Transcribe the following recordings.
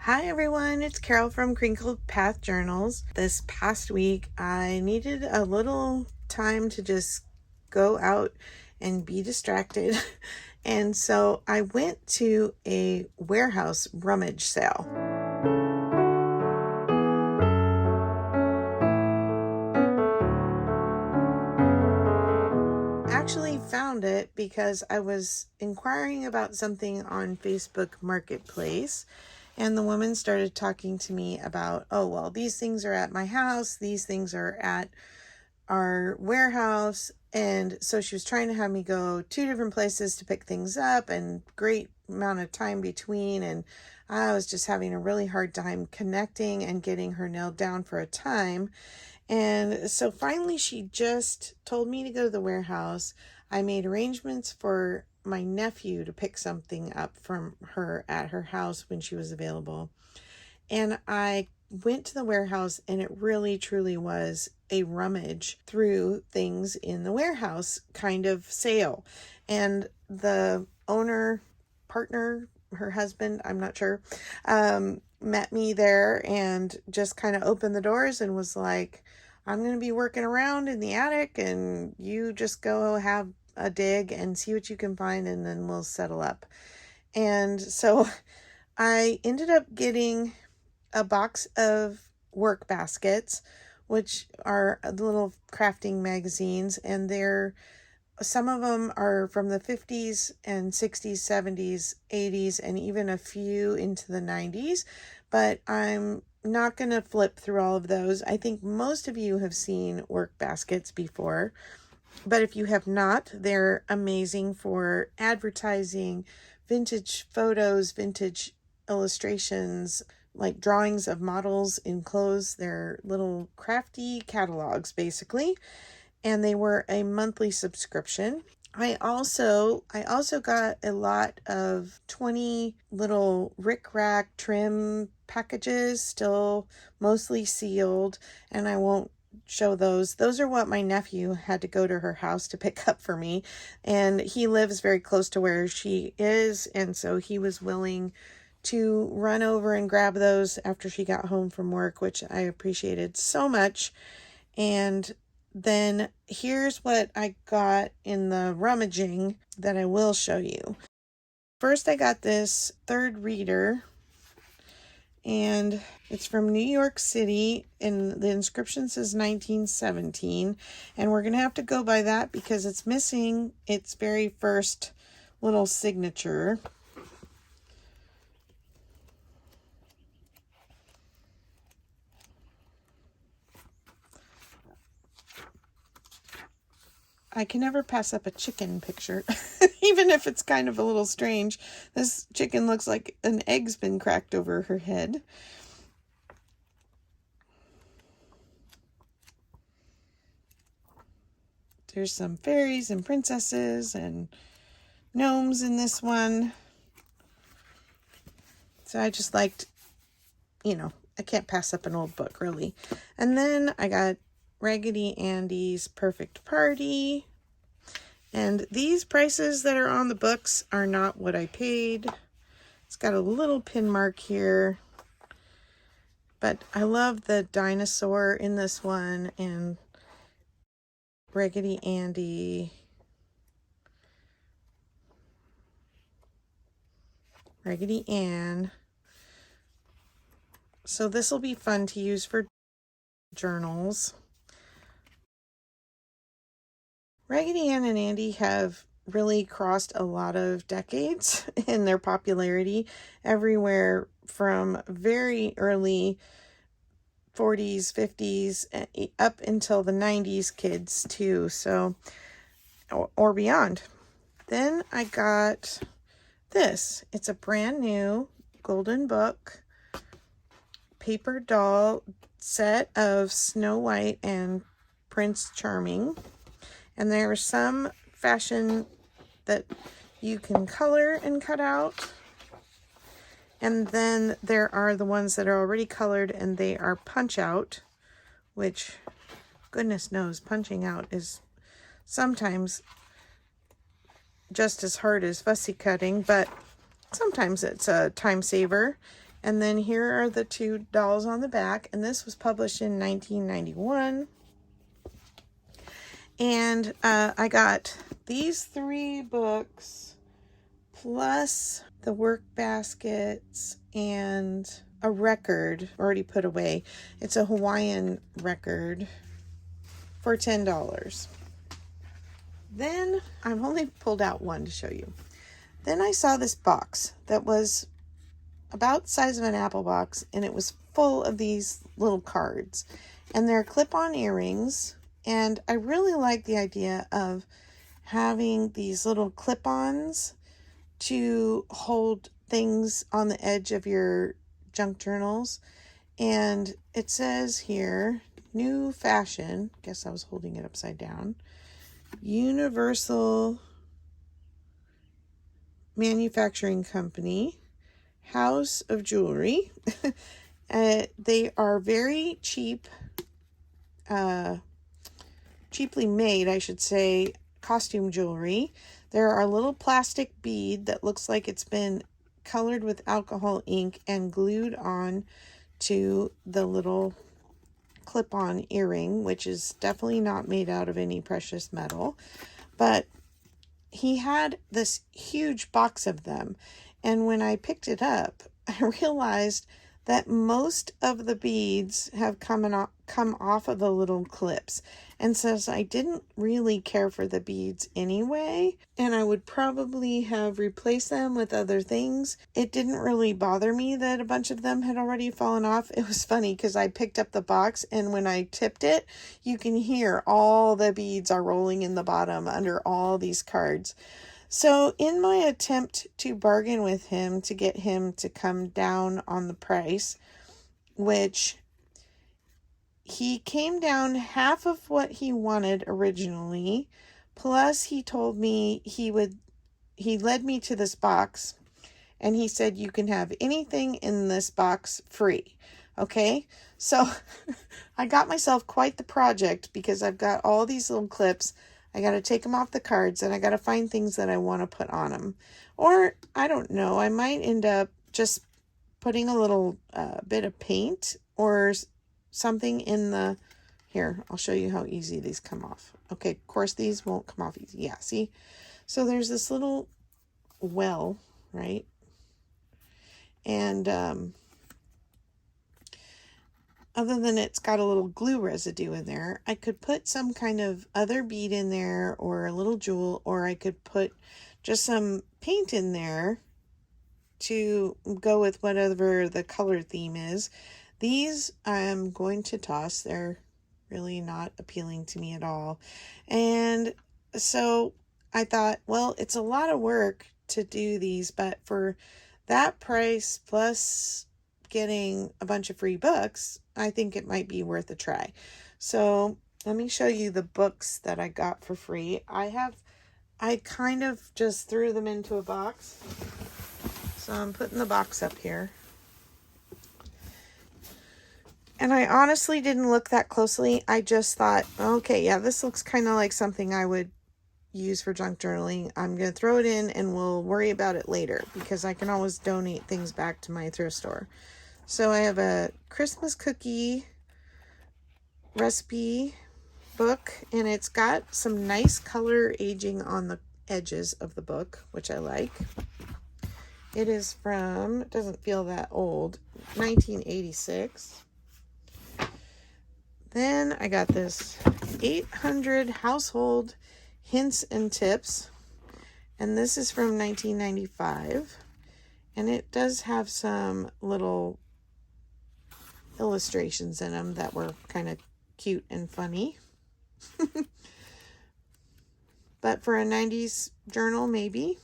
Hi everyone, it's Carol from Crinkled Path Journals. This past week I needed a little time to just go out and be distracted. And so I went to a warehouse rummage sale. Actually found it because I was inquiring about something on Facebook Marketplace, and the woman started talking to me about, oh, well, these things are at my house, these things are at our warehouse. And so she was trying to have me go two different places to pick things up, and great amount of time between. And I was just having a really hard time connecting and getting her nailed down for a time. And so finally, she just told me to go to the warehouse. I made arrangements for my nephew to pick something up from her at her house when she was available. And I went to the warehouse, and it really truly was a rummage through things in the warehouse kind of sale. And the owner, partner, her husband, I'm not sure, met me there and just kind of opened the doors and was like, I'm going to be working around in the attic, and you just go have a dig and see what you can find, and then we'll settle up. And so I ended up getting a box of work baskets, which are little crafting magazines, and some of them are from the 50s and 60s, 70s, 80s, and even a few into the 90s. But I'm not going to flip through all of those. I think most of you have seen work baskets before, but if you have not, they're amazing for advertising, vintage photos, vintage illustrations, like drawings of models in clothes. They're little crafty catalogs, basically. And they were a monthly subscription. I also got a lot of 20 little rickrack trim packages, still mostly sealed, and I won't show those. Those are what my nephew had to go to her house to pick up for me, and he lives very close to where she is, and so he was willing to run over and grab those after she got home from work, which I appreciated so much. And then here's what I got in the rummaging that I will show you. First, I got this third reader, and it's from New York City, and the inscription says 1917, and we're going to have to go by that because it's missing its very first little signature. I can never pass up a chicken picture, even if it's kind of a little strange. This chicken looks like an egg's been cracked over her head. There's some fairies and princesses and gnomes in this one. So I just liked, I can't pass up an old book, really. And then I got Raggedy Andy's Perfect Party. And these prices that are on the books are not what I paid. It's got a little pin mark here. But I love the dinosaur in this one, and Raggedy Andy. Raggedy Ann. So this will be fun to use for journals. Raggedy Ann and Andy have really crossed a lot of decades in their popularity, everywhere from very early 40s, 50s, up until the 90s kids too, so, or beyond. Then I got this. It's a brand new golden book paper doll set of Snow White and Prince Charming. And there are some fashion that you can color and cut out. And then there are the ones that are already colored, and they are punch out, which, goodness knows, punching out is sometimes just as hard as fussy cutting, but sometimes it's a time saver. And then here are the two dolls on the back. And this was published in 1991. And I got these 3 books plus the work baskets and a record already put away. It's a Hawaiian record for $10. Then I've only pulled out one to show you. Then I saw this box that was about the size of an apple box, and it was full of these little cards. And they're clip-on earrings, and I really like the idea of having these little clip-ons to hold things on the edge of your junk journals. And it says here, new fashion, guess I was holding it upside down, Universal Manufacturing Company, House of Jewelry. They are very cheap, cheaply made, I should say, costume jewelry. There are a little plastic bead that looks like it's been colored with alcohol ink and glued on to the little clip-on earring, which is definitely not made out of any precious metal. But he had this huge box of them, and when I picked it up, I realized that most of the beads have come off of the little clips. And since I didn't really care for the beads anyway, and I would probably have replaced them with other things, it didn't really bother me that a bunch of them had already fallen off. It was funny because I picked up the box, and when I tipped it, you can hear all the beads are rolling in the bottom under all these cards. So in my attempt to bargain with him to get him to come down on the price, which he came down half of what he wanted originally, plus he told me he led me to this box, and he said you can have anything in this box free. Okay, so I got myself quite the project because I've got all these little clips. I got to take them off the cards, and I got to find things that I want to put on them. Or, I don't know, I might end up just putting a little bit of paint or something in the... Here, I'll show you how easy these come off. Okay, of course, these won't come off easy. Yeah, see? So there's this little well, right? And other than it's got a little glue residue in there, I could put some kind of other bead in there or a little jewel, or I could put just some paint in there to go with whatever the color theme is. These I'm going to toss. They're really not appealing to me at all. And so I thought, well, it's a lot of work to do these, but for that price plus getting a bunch of free books, I think it might be worth a try. So let me show you the books that I got for free. I kind of just threw them into a box. So I'm putting the box up here. And I honestly didn't look that closely. I just thought, okay, yeah, this looks kind of like something I would use for junk journaling. I'm going to throw it in and we'll worry about it later because I can always donate things back to my thrift store. So I have a Christmas cookie recipe book, and it's got some nice color aging on the edges of the book, which I like. It is from, it doesn't feel that old, 1986. Then I got this 800 household hints and tips, and this is from 1995, and it does have some little illustrations in them that were kind of cute and funny. But for a 90s journal, maybe.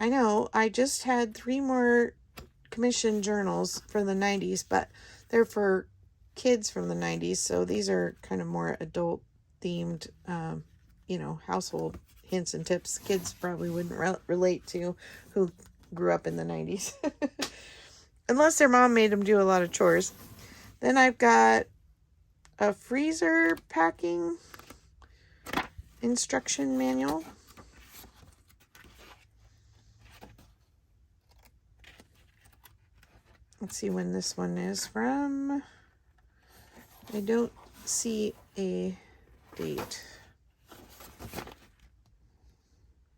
I know, I just had 3 more commission journals for the 90s, but they're for kids from the 90s, so these are kind of more adult themed, household hints and tips kids probably wouldn't relate to who grew up in the 90s. Unless their mom made them do a lot of chores. Then I've got a freezer packing instruction manual. Let's see when this one is from. I don't see a date.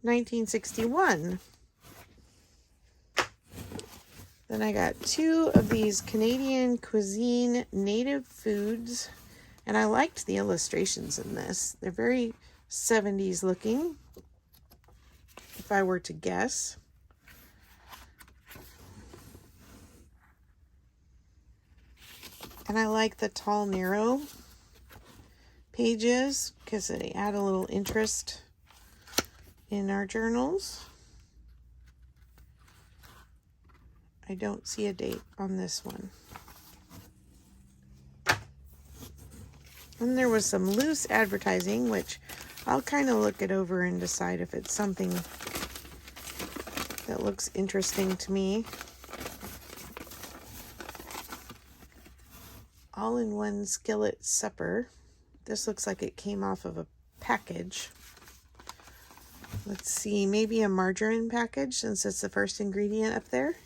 1961. Then I got 2 of these Canadian cuisine native foods, and I liked the illustrations in this. They're very 70s looking, if I were to guess. And I like the tall, narrow pages because they add a little interest in our journals. I don't see a date on this one. And there was some loose advertising, which I'll kind of look it over and decide if it's something that looks interesting to me. All-in-one skillet supper. This looks like it came off of a package. Let's see, maybe a margarine package since it's the first ingredient up there.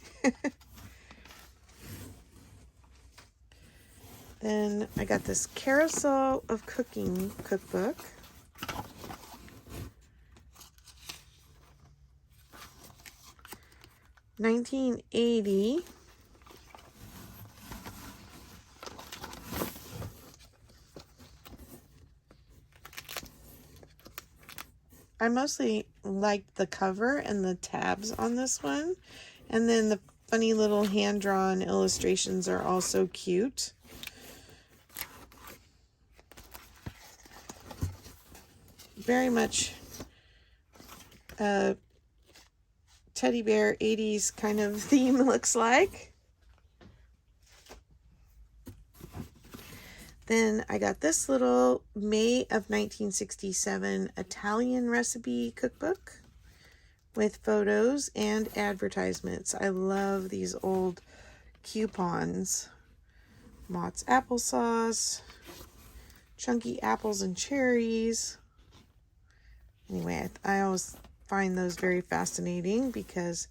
Then I got this Carousel of Cooking cookbook. $19.80. I mostly liked the cover and the tabs on this one. And then the funny little hand-drawn illustrations are also cute. Very much a teddy bear 80s kind of theme looks like. Then I got this little May of 1967 Italian recipe cookbook with photos and advertisements. I love these old coupons. Mott's applesauce, chunky apples and cherries. Anyway, I always find those very fascinating because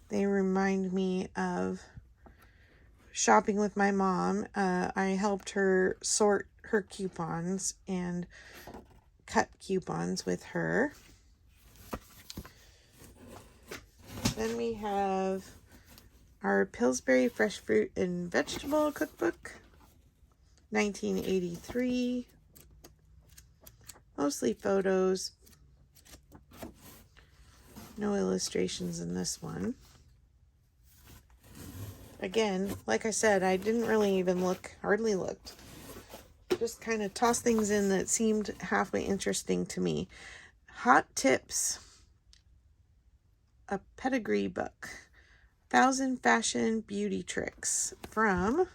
they remind me of shopping with my mom. I helped her sort her coupons and cut coupons with her. Then we have our Pillsbury Fresh Fruit and Vegetable Cookbook, 1983. Mostly photos. No illustrations in this one. Again, like I said, I didn't really even look, hardly looked. Just kind of tossed things in that seemed halfway interesting to me. Hot Tips, a pedigree book. 1,000 Fashion Beauty Tricks from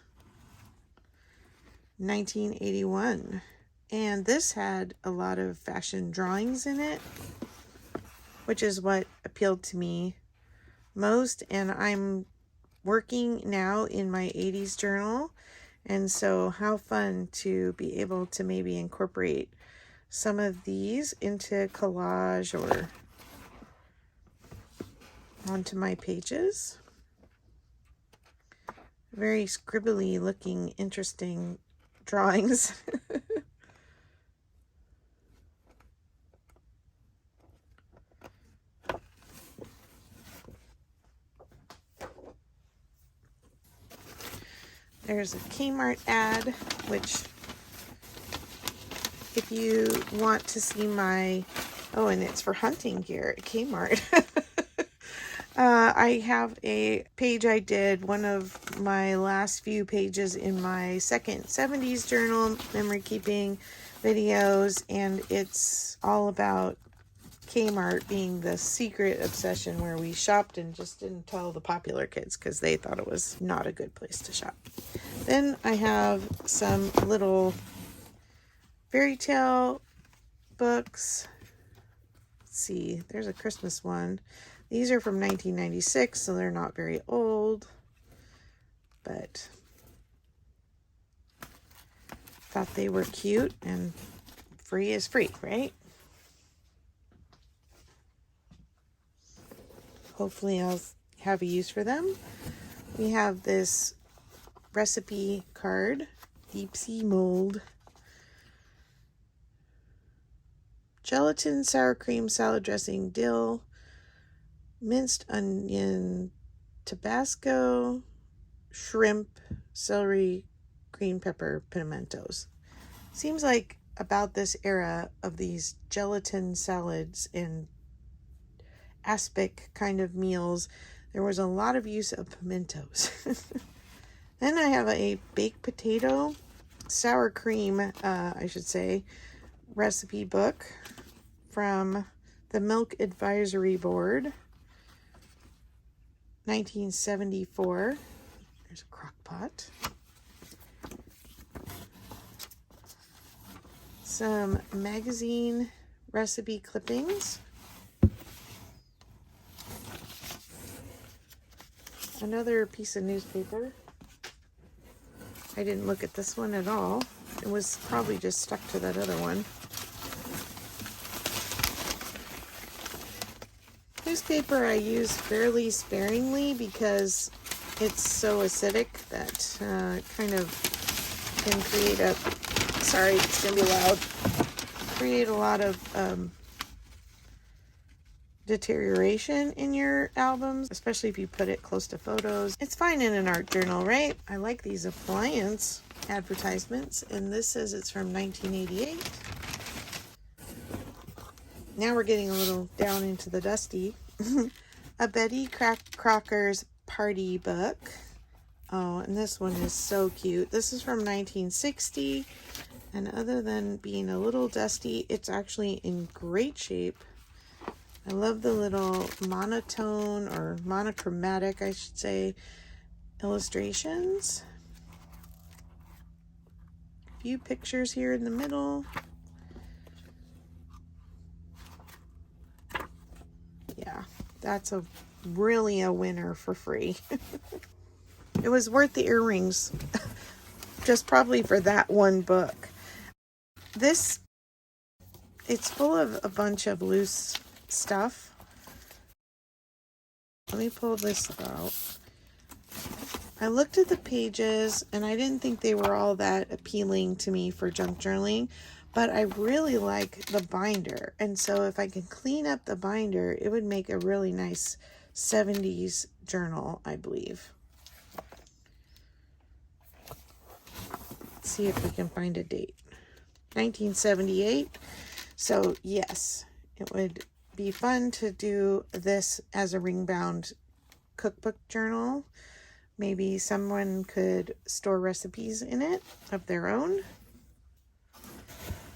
1981. And this had a lot of fashion drawings in it, which is what appealed to me most. And I'm working now in my 80s journal, and so how fun to be able to maybe incorporate some of these into collage or onto my pages. Very scribbly looking, interesting drawings. There's a Kmart ad, which if you want to see my, oh, and it's for hunting gear at Kmart. I have a page I did, one of my last few pages in my second 70s journal, memory keeping videos, and it's all about Kmart being the secret obsession where we shopped and just didn't tell the popular kids because they thought it was not a good place to shop. Then I have some little fairy tale books. Let's see, there's a Christmas one. These are from 1996, so they're not very old, but thought they were cute, and free is free, right? Hopefully I'll have a use for them. We have this recipe card, deep sea mold, gelatin, sour cream, salad dressing, dill, minced onion, Tabasco, shrimp, celery, green pepper, pimentos. Seems like about this era of these gelatin salads and aspic kind of meals, there was a lot of use of pimentos. Then I have a baked potato, sour cream, I should say, recipe book from the Milk Advisory Board, 1974. There's a crock pot. Some magazine recipe clippings. Another piece of newspaper. I didn't look at this one at all. It was probably just stuck to that other one. Newspaper I use fairly sparingly because it's so acidic that it kind of can create a, sorry, it's gonna be loud, create a lot of deterioration in your albums, especially if you put it close to photos. It's fine in an art journal, right? I like these appliance advertisements, and this says it's from 1988. Now we're getting a little down into the dusty. A Betty Crocker's Party Book. Oh, and this one is so cute. This is from 1960, and other than being a little dusty, it's actually in great shape. I love the little monotone or monochromatic, I should say, illustrations. A few pictures here in the middle. Yeah, that's really a winner for free. It was worth the earrings, just probably for that one book. It's full of a bunch of loose stuff. Let me pull this out. I looked at the pages and I didn't think they were all that appealing to me for junk journaling, but I really like the binder. And so if I can clean up the binder, it would make a really nice 70s journal, I believe. Let's see if we can find a date. 1978. So yes, it would be fun to do this as a ring-bound cookbook journal. Maybe someone could store recipes in it of their own.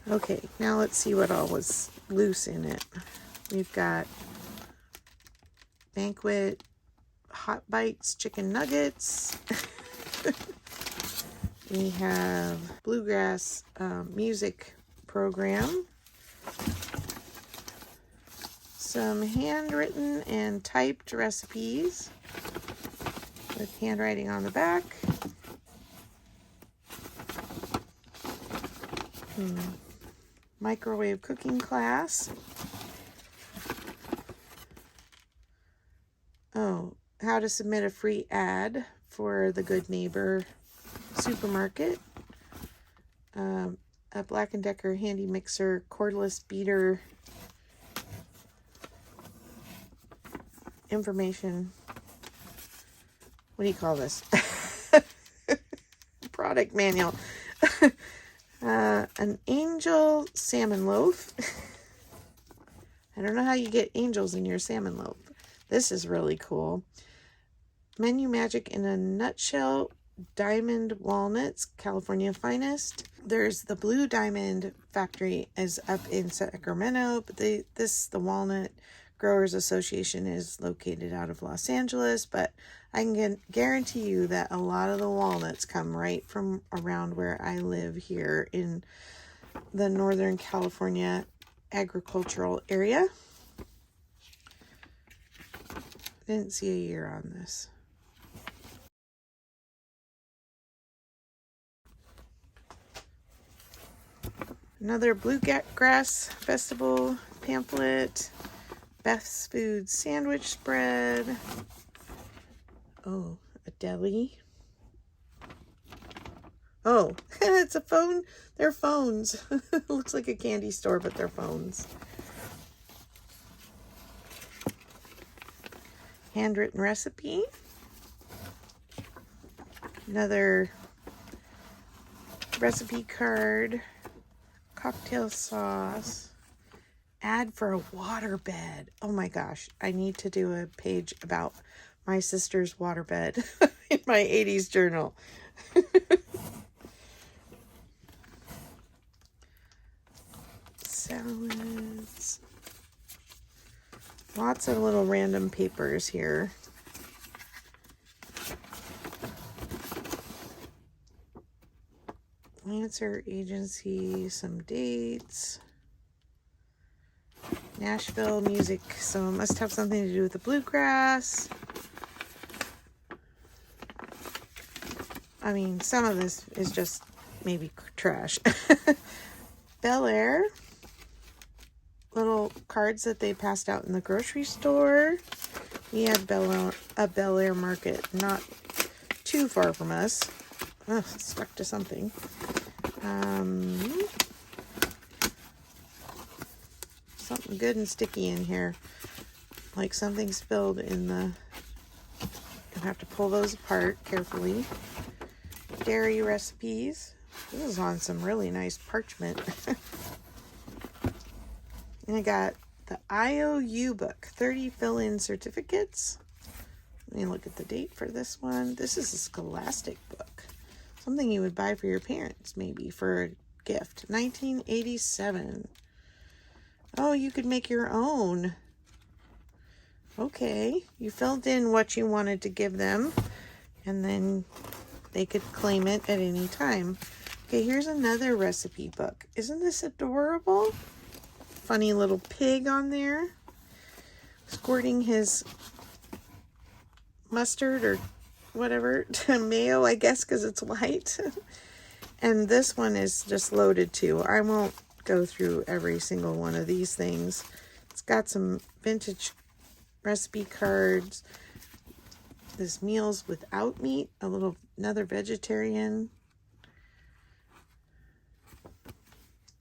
Okay, now let's see what all was loose in it. We've got Banquet Hot Bites chicken nuggets. We have Bluegrass music program. Some handwritten and typed recipes with handwriting on the back. Microwave cooking class. Oh, how to submit a free ad for the Good Neighbor supermarket. A Black & Decker handy mixer, cordless beater, information. What do you call this? Product manual. An angel salmon loaf. I don't know how you get angels in your salmon loaf. This is really cool. Menu magic in a nutshell. Diamond walnuts, California finest. There's the Blue Diamond factory is up in Sacramento, but the Walnut Growers Association is located out of Los Angeles, but I can guarantee you that a lot of the walnuts come right from around where I live here in the Northern California agricultural area. Didn't see a year on this. Another Bluegrass Festival pamphlet. Beth's Food sandwich spread. Oh, A deli. Oh, it's a phone. They're phones. Looks like a candy store, but they're phones. Handwritten recipe. Another recipe card. Cocktail sauce. Ad for a waterbed. Oh my gosh. I need to do a page about my sister's waterbed in my 80s journal. Salads. Lots of little random papers here. Answer agency, some dates. Nashville music, so it must have something to do with the bluegrass. I mean, some of this is just maybe trash. Bel Air. Little cards that they passed out in the grocery store. We had a Bel Air market not too far from us. Ugh, stuck to something. Something good and sticky in here. Like something spilled in the... Gonna have to pull those apart carefully. Dairy recipes. This is on some really nice parchment. And I got the IOU book, 30 fill-in certificates. Let me look at the date for this one. This is a Scholastic book. Something you would buy for your parents, maybe, for a gift. 1987. Oh, you could make your own. Okay. You filled in what you wanted to give them, and then they could claim it at any time. Okay, here's another recipe book. Isn't this adorable? Funny little pig on there. Squirting his mustard or whatever, mayo, I guess, because it's white. And this one is just loaded too. I won't go through every single one of these things. It's got some vintage recipe cards. This meals without meat, another vegetarian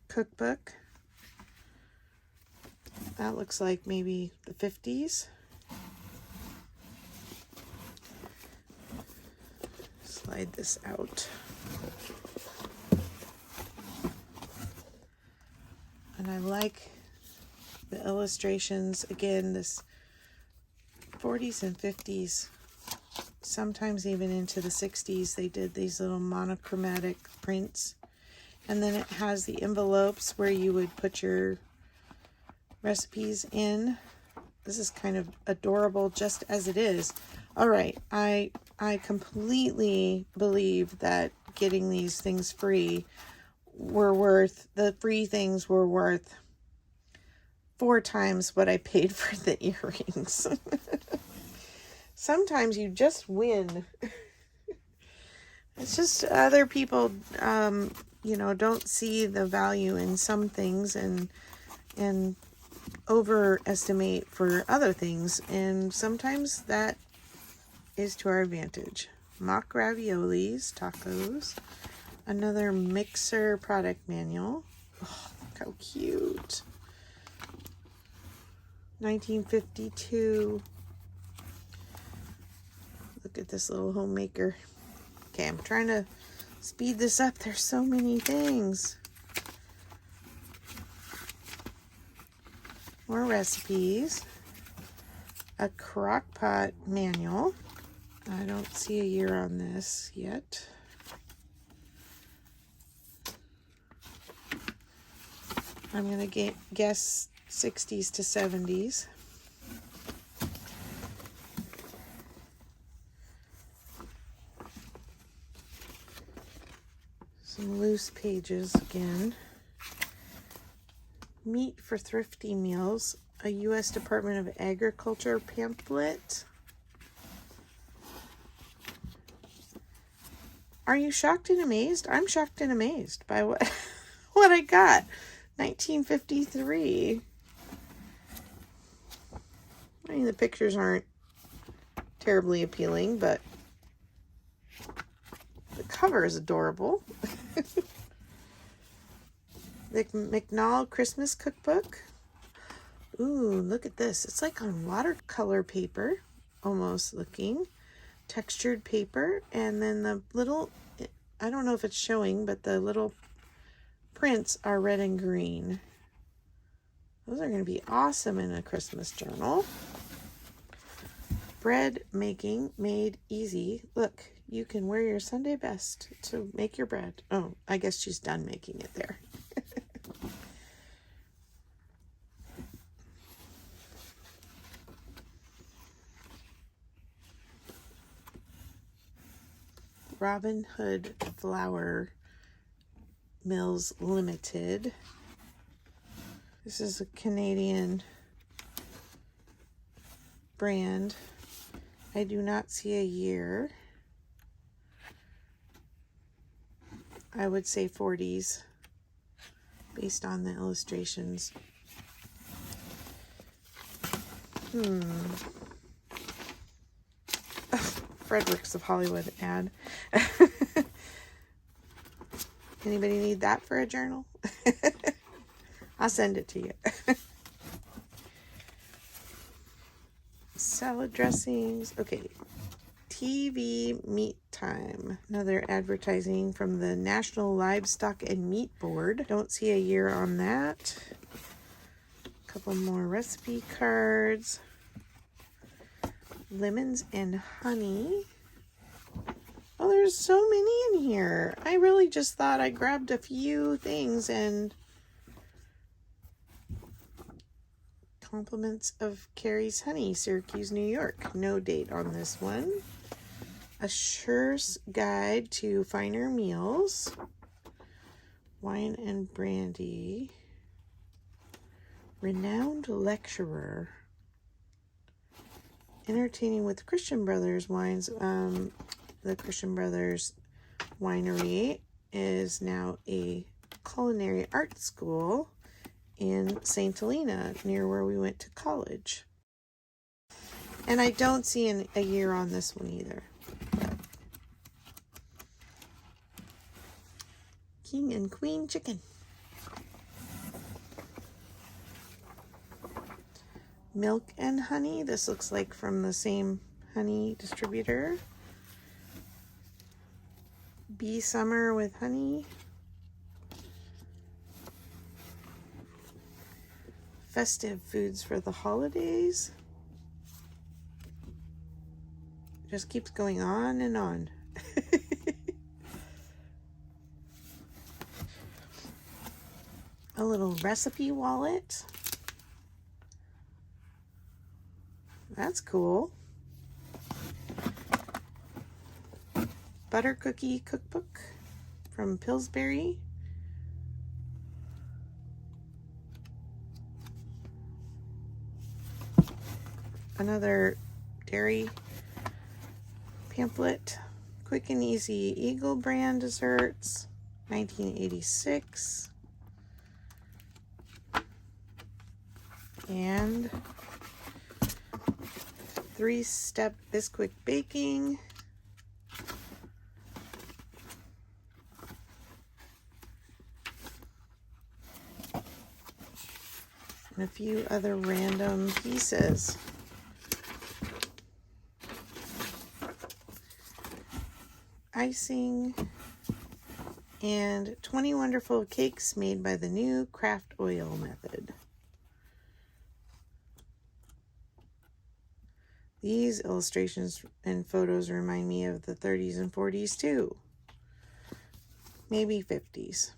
cookbook. That looks like maybe the 50s. Slide this out. And I like the illustrations. Again, this 40s and 50s, sometimes even into the 60s, they did these little monochromatic prints. And then it has the envelopes where you would put your recipes in. This is kind of adorable just as it is. All right, I completely believe that getting these things free the free things were worth 4 times what I paid for the earrings. Sometimes you just win. It's just other people, don't see the value in some things and overestimate for other things, and sometimes that is to our advantage. Mock raviolis, tacos, another mixer product manual. Oh, look how cute. 1952. Look at this little homemaker. Okay, I'm trying to speed this up. There's so many things. More recipes. A crock pot manual. I don't see a year on this yet. I'm going to guess 60s to 70s. Some loose pages again. Meat for Thrifty Meals, a U.S. Department of Agriculture pamphlet. Are you shocked and amazed? I'm shocked and amazed by what I got. 1953. I mean, the pictures aren't terribly appealing, but cover is adorable. The McNall Christmas Cookbook. Ooh, look at this. It's like on watercolor paper, almost looking. Textured paper. And then the little, I don't know if it's showing, but the little prints are red and green. Those are going to be awesome in a Christmas journal. Bread making made easy. Look, you can wear your Sunday best to make your bread. Oh, I guess she's done making it there. Robin Hood Flour Mills Limited. This is a Canadian brand. I do not see a year. I would say 40s based on the illustrations. Fredericks of Hollywood ad. Anybody need that for a journal? I'll send it to you. Salad dressings. Okay. TV Meat Time. Another advertising from the National Livestock and Meat Board. Don't see a year on that. A couple more recipe cards. Lemons and honey. Oh, there's so many in here. I really just thought I grabbed a few things and compliments of Carrie's Honey, Syracuse, New York. No date on this one. A Sure's Guide to Finer Meals. Wine and Brandy. Renowned Lecturer. Entertaining with Christian Brothers Wines. The Christian Brothers Winery is now a culinary art school in St. Helena, near where we went to college. And I don't see a year on this one either. King and Queen Chicken. Milk and Honey. This looks like from the same honey distributor. Bee Summer with Honey. Festive foods for the holidays. Just keeps going on and on. A little recipe wallet. That's cool. Butter Cookie Cookbook from Pillsbury. Another dairy pamphlet. Quick and Easy Eagle brand desserts, 1986. And 3-Step Bisquick Baking. And a few other random pieces. Icing and 20 wonderful cakes made by the new craft oil method. These illustrations and photos remind me of the 30s and 40s too. Maybe 50s.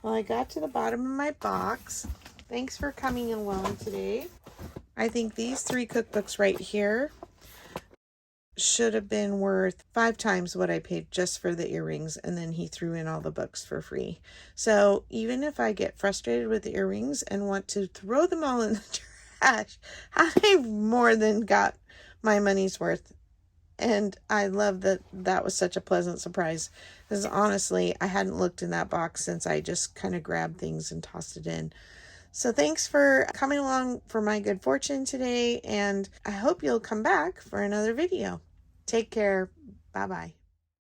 Well, I got to the bottom of my box. Thanks for coming along today. I think these 3 cookbooks right here should have been worth 5 times what I paid just for the earrings, and then he threw in all the books for free. So even if I get frustrated with the earrings and want to throw them all in the trash, I more than got my money's worth. And I love that that was such a pleasant surprise, because honestly, I hadn't looked in that box since I just kind of grabbed things and tossed it in. So thanks for coming along for my good fortune today, and I hope you'll come back for another video. Take care. Bye-bye.